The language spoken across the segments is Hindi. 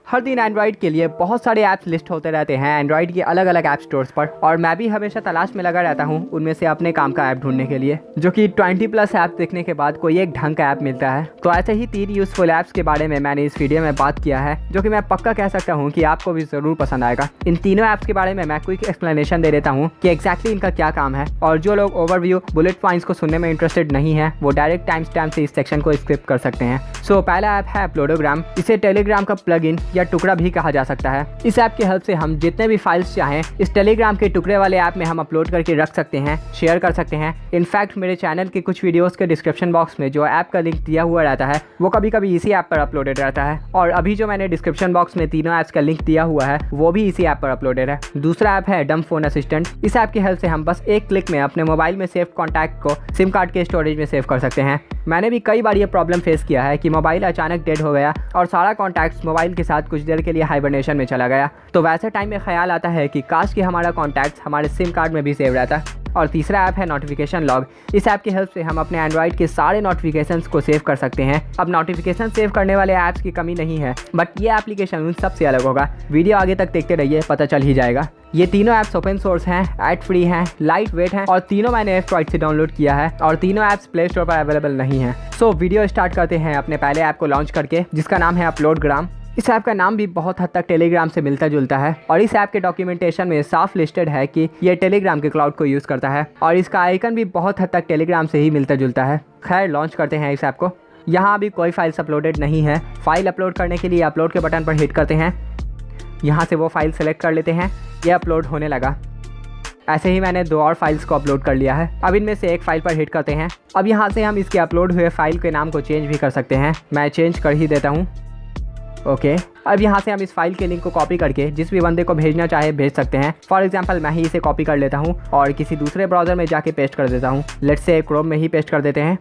हर दिन एंड्रॉइड के लिए बहुत सारे ऐप्स लिस्ट होते रहते हैं एंड्रॉइड के अलग अलग ऐप स्टोर्स पर, और मैं भी हमेशा तलाश में लगा रहता हूँ उनमें से अपने काम का ऐप ढूंढने के लिए, जो कि 20+ ऐप देखने के बाद कोई एक ढंग का ऐप मिलता है। तो ऐसे ही 3 यूजफुल ऐप्स के बारे में मैंने इस वीडियो में बात किया है, जो कि मैं पक्का कह सकता हूँ कि आपको भी ज़रूर पसंद आएगा। इन तीनों ऐप्स के बारे में मैं क्विक एक्सप्लेनेशन दे देता हूँ कि एग्जैक्टली इनका क्या काम है, और जो लोग ओवरव्यू बुलेट पॉइंट्स को सुनने में इंटरेस्टेड नहीं है वो डायरेक्ट टाइम स्टैम्प से इस सेक्शन को स्किप कर सकते हैं। पहला ऐप है अपलोडोग्राम। इसे टेलीग्राम का प्लगइन या टुकड़ा भी कहा जा सकता है। इस ऐप की हेल्प से हम जितने भी फाइल्स चाहें इस टेलीग्राम के टुकड़े वाले ऐप में हम अपलोड करके रख सकते हैं, शेयर कर सकते हैं। इनफैक्ट मेरे चैनल के कुछ वीडियोस के डिस्क्रिप्शन बॉक्स में जो ऐप का लिंक दिया हुआ रहता है वो कभी कभी इसी ऐप पर अपलोडेड रहता है, और अभी जो मैंने डिस्क्रिप्शन बॉक्स में तीनों ऐप्स का लिंक दिया हुआ है वो भी इसी ऐप पर अपलोडेड है। दूसरा ऐप है डम फोन असिस्टेंट। इस ऐप की हेल्प से हम बस एक क्लिक में अपने मोबाइल में सेव कॉन्टैक्ट को सिम कार्ड के स्टोरेज में सेव कर सकते हैं। मैंने भी कई बार ये प्रॉब्लम फेस किया है कि मोबाइल अचानक डेड हो गया और सारा कॉन्टैक्ट्स मोबाइल के साथ कुछ देर के लिए हाइबरनेशन में चला गया। तो वैसे टाइम में ख्याल आता है कि काश कि हमारा कॉन्टैक्ट्स हमारे सिम कार्ड में भी सेव रहता। और तीसरा ऐप है नोटिफिकेशन लॉग। इस ऐप की हेल्प से हम अपने एंड्रॉइड के सारे नोटिफिकेशंस को सेव कर सकते हैं। अब नोटिफिकेशन सेव करने वाले ऐप्स की कमी नहीं है, बट ये एप्लीकेशन उन सबसे अलग होगा। वीडियो आगे तक देखते रहिए, पता चल ही जाएगा। ये तीनों ऐप्स ओपन सोर्स हैं, एड फ्री हैं, लाइट वेट हैं, और तीनों मैंने एंड्रॉइड से डाउनलोड किया है, और तीनों ऐप्स प्ले स्टोर पर अवेलेबल नहीं है। वीडियो स्टार्ट करते हैं अपने पहले ऐप को लॉन्च करके, जिसका नाम है अपलोडग्राम। इस ऐप का नाम भी बहुत हद तक टेलीग्राम से मिलता जुलता है, और इस ऐप के डॉक्यूमेंटेशन में साफ लिस्टेड है कि ये टेलीग्राम के क्लाउड को यूज़ करता है, और इसका आइकन भी बहुत हद तक टेलीग्राम से ही मिलता जुलता है। खैर, लॉन्च करते हैं इस ऐप को। यहाँ अभी कोई फाइल्स अपलोडेड नहीं है। फाइल अपलोड करने के लिए अपलोड के बटन पर हिट करते हैं। यहाँ से वो फाइल सेलेक्ट कर लेते हैं। ये अपलोड होने लगा। ऐसे ही मैंने 2 और फाइल्स को अपलोड कर लिया है। अब इनमें से एक फाइल पर हिट करते हैं। अब यहाँ से हम इसके अपलोड हुए फाइल के नाम को चेंज भी कर सकते हैं। मैं चेंज कर ही देता हूँ। ओके, अब यहाँ से हम इस फाइल के लिंक को कॉपी करके जिस भी बंदे को भेजना चाहे भेज सकते हैं। फॉर एग्जांपल मैं ही इसे कॉपी कर लेता हूँ और किसी दूसरे ब्राउज़र में जाके पेस्ट कर देता हूँ। लेट्स से क्रोम में ही पेस्ट कर देते हैं।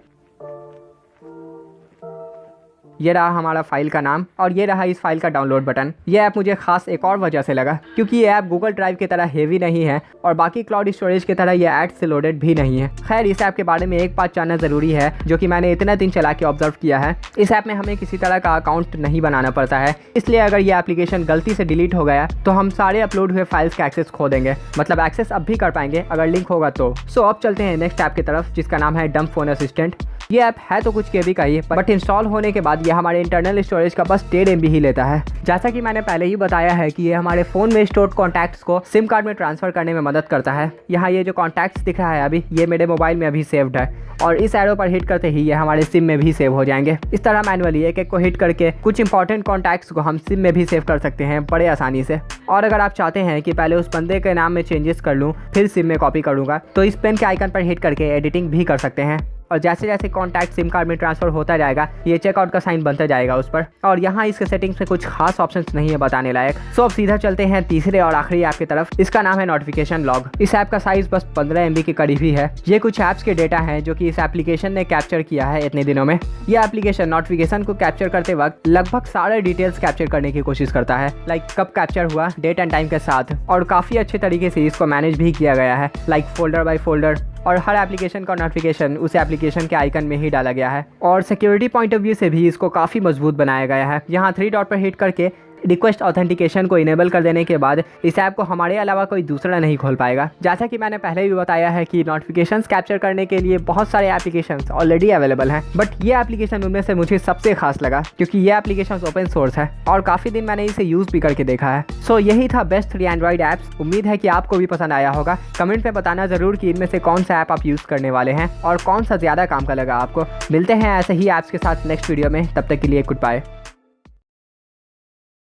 ये रहा हमारा फाइल का नाम, और ये रहा इस फाइल का डाउनलोड बटन। ये ऐप मुझे खास एक और वजह से लगा, क्योंकि ये ऐप गूगल ड्राइव की तरह हेवी नहीं है, और बाकी क्लाउड स्टोरेज की तरह ये ऐड से लोडेड भी नहीं है। खैर, इस ऐप के बारे में एक बात जानना ज़रूरी है, जो कि मैंने इतने दिन चला के ऑब्जर्व किया है। इस ऐप में हमें किसी तरह का अकाउंट नहीं बनाना पड़ता है, इसलिए अगर ये एप्लीकेशन गलती से डिलीट हो गया तो हम सारे अपलोड हुए फाइल्स का एक्सेस खो देंगे। मतलब एक्सेस अब भी कर पाएंगे अगर लिंक होगा तो। अब चलते हैं नेक्स्ट ऐप की तरफ, जिसका नाम है डम फोन असिस्टेंट। ये ऐप है तो कुछ KB का ही, बट इंस्टॉल होने के बाद ये हमारे इंटरनल स्टोरेज का बस 1.5 MB ही लेता है। जैसा कि मैंने पहले ही बताया है कि ये हमारे फ़ोन में स्टोर्ड कॉन्टैक्ट्स को सिम कार्ड में ट्रांसफ़र करने में मदद करता है। यहाँ ये जो कॉन्टैक्ट्स दिख रहा है अभी, ये मेरे मोबाइल में अभी सेव्ड है, और इस एरो पर हिट करते ही ये हमारे सिम में भी सेव हो जाएंगे। इस तरह मैनुअली एक एक को हिट करके कुछ इंपॉर्टेंट कॉन्टैक्ट्स को हम सिम में भी सेव कर सकते हैं बड़े आसानी से। और अगर आप चाहते हैं कि पहले उस बंदे के नाम में चेंजेस कर लूँ फिर सिम में कॉपी करूँगा, तो इस पेन के आइकन पर हिट करके एडिटिंग भी कर सकते हैं। और जैसे जैसे कॉन्टैक्ट सिम कार्ड में ट्रांसफ़र होता जाएगा ये चेकआउट का साइन बनता जाएगा उस पर। और यहाँ इसके सेटिंग्स में कुछ खास ऑप्शंस नहीं है बताने लायक। अब सीधा चलते हैं तीसरे और आखिरी ऐप की तरफ। इसका नाम है नोटिफिकेशन लॉग। इस ऐप का साइज बस 15 MB के करीब ही है। ये कुछ ऐप्स के डेटा हैं जो कि इस एप्लीकेशन ने कैप्चर किया है इतने दिनों में। यह एप्लीकेशन नोटिफिकेशन को कैप्चर करते वक्त लगभग सारे डिटेल्स कैप्चर करने की कोशिश करता है, लाइक कब कैप्चर हुआ, डेट एंड टाइम के साथ, और काफ़ी अच्छे तरीके से इसको मैनेज भी किया गया है, लाइक फोल्डर बाय फोल्डर, और हर एप्लीकेशन का नोटिफिकेशन उस एप्लीकेशन के आइकन में ही डाला गया है। और सिक्योरिटी पॉइंट ऑफ व्यू से भी इसको काफ़ी मजबूत बनाया गया है। यहाँ 3 डॉट पर हिट करके रिक्वेस्ट ऑथेंटिकेशन को इनेबल कर देने के बाद इस ऐप को हमारे अलावा कोई दूसरा नहीं खोल पाएगा। जैसा कि मैंने पहले भी बताया है कि नोटिफिकेशंस कैप्चर करने के लिए बहुत सारे एप्लीकेशंस ऑलरेडी अवेलेबल हैं, बट ये एप्लीकेशन उनमें से मुझे सबसे खास लगा, क्योंकि ये एप्लीकेशन ओपन सोर्स है और काफ़ी दिन मैंने इसे यूज़ भी करके देखा है। यही था बेस्ट 3 एंड्रॉइड ऐप्स। उम्मीद है कि आपको भी पसंद आया होगा। कमेंट में बताना ज़रूर कि इनमें से कौन सा ऐप आप यूज़ करने वाले हैं और कौन सा ज़्यादा काम का लगा आपको। मिलते हैं ऐसे ही ऐप्स के साथ नेक्स्ट वीडियो में, तब तक के लिए गुड बाय।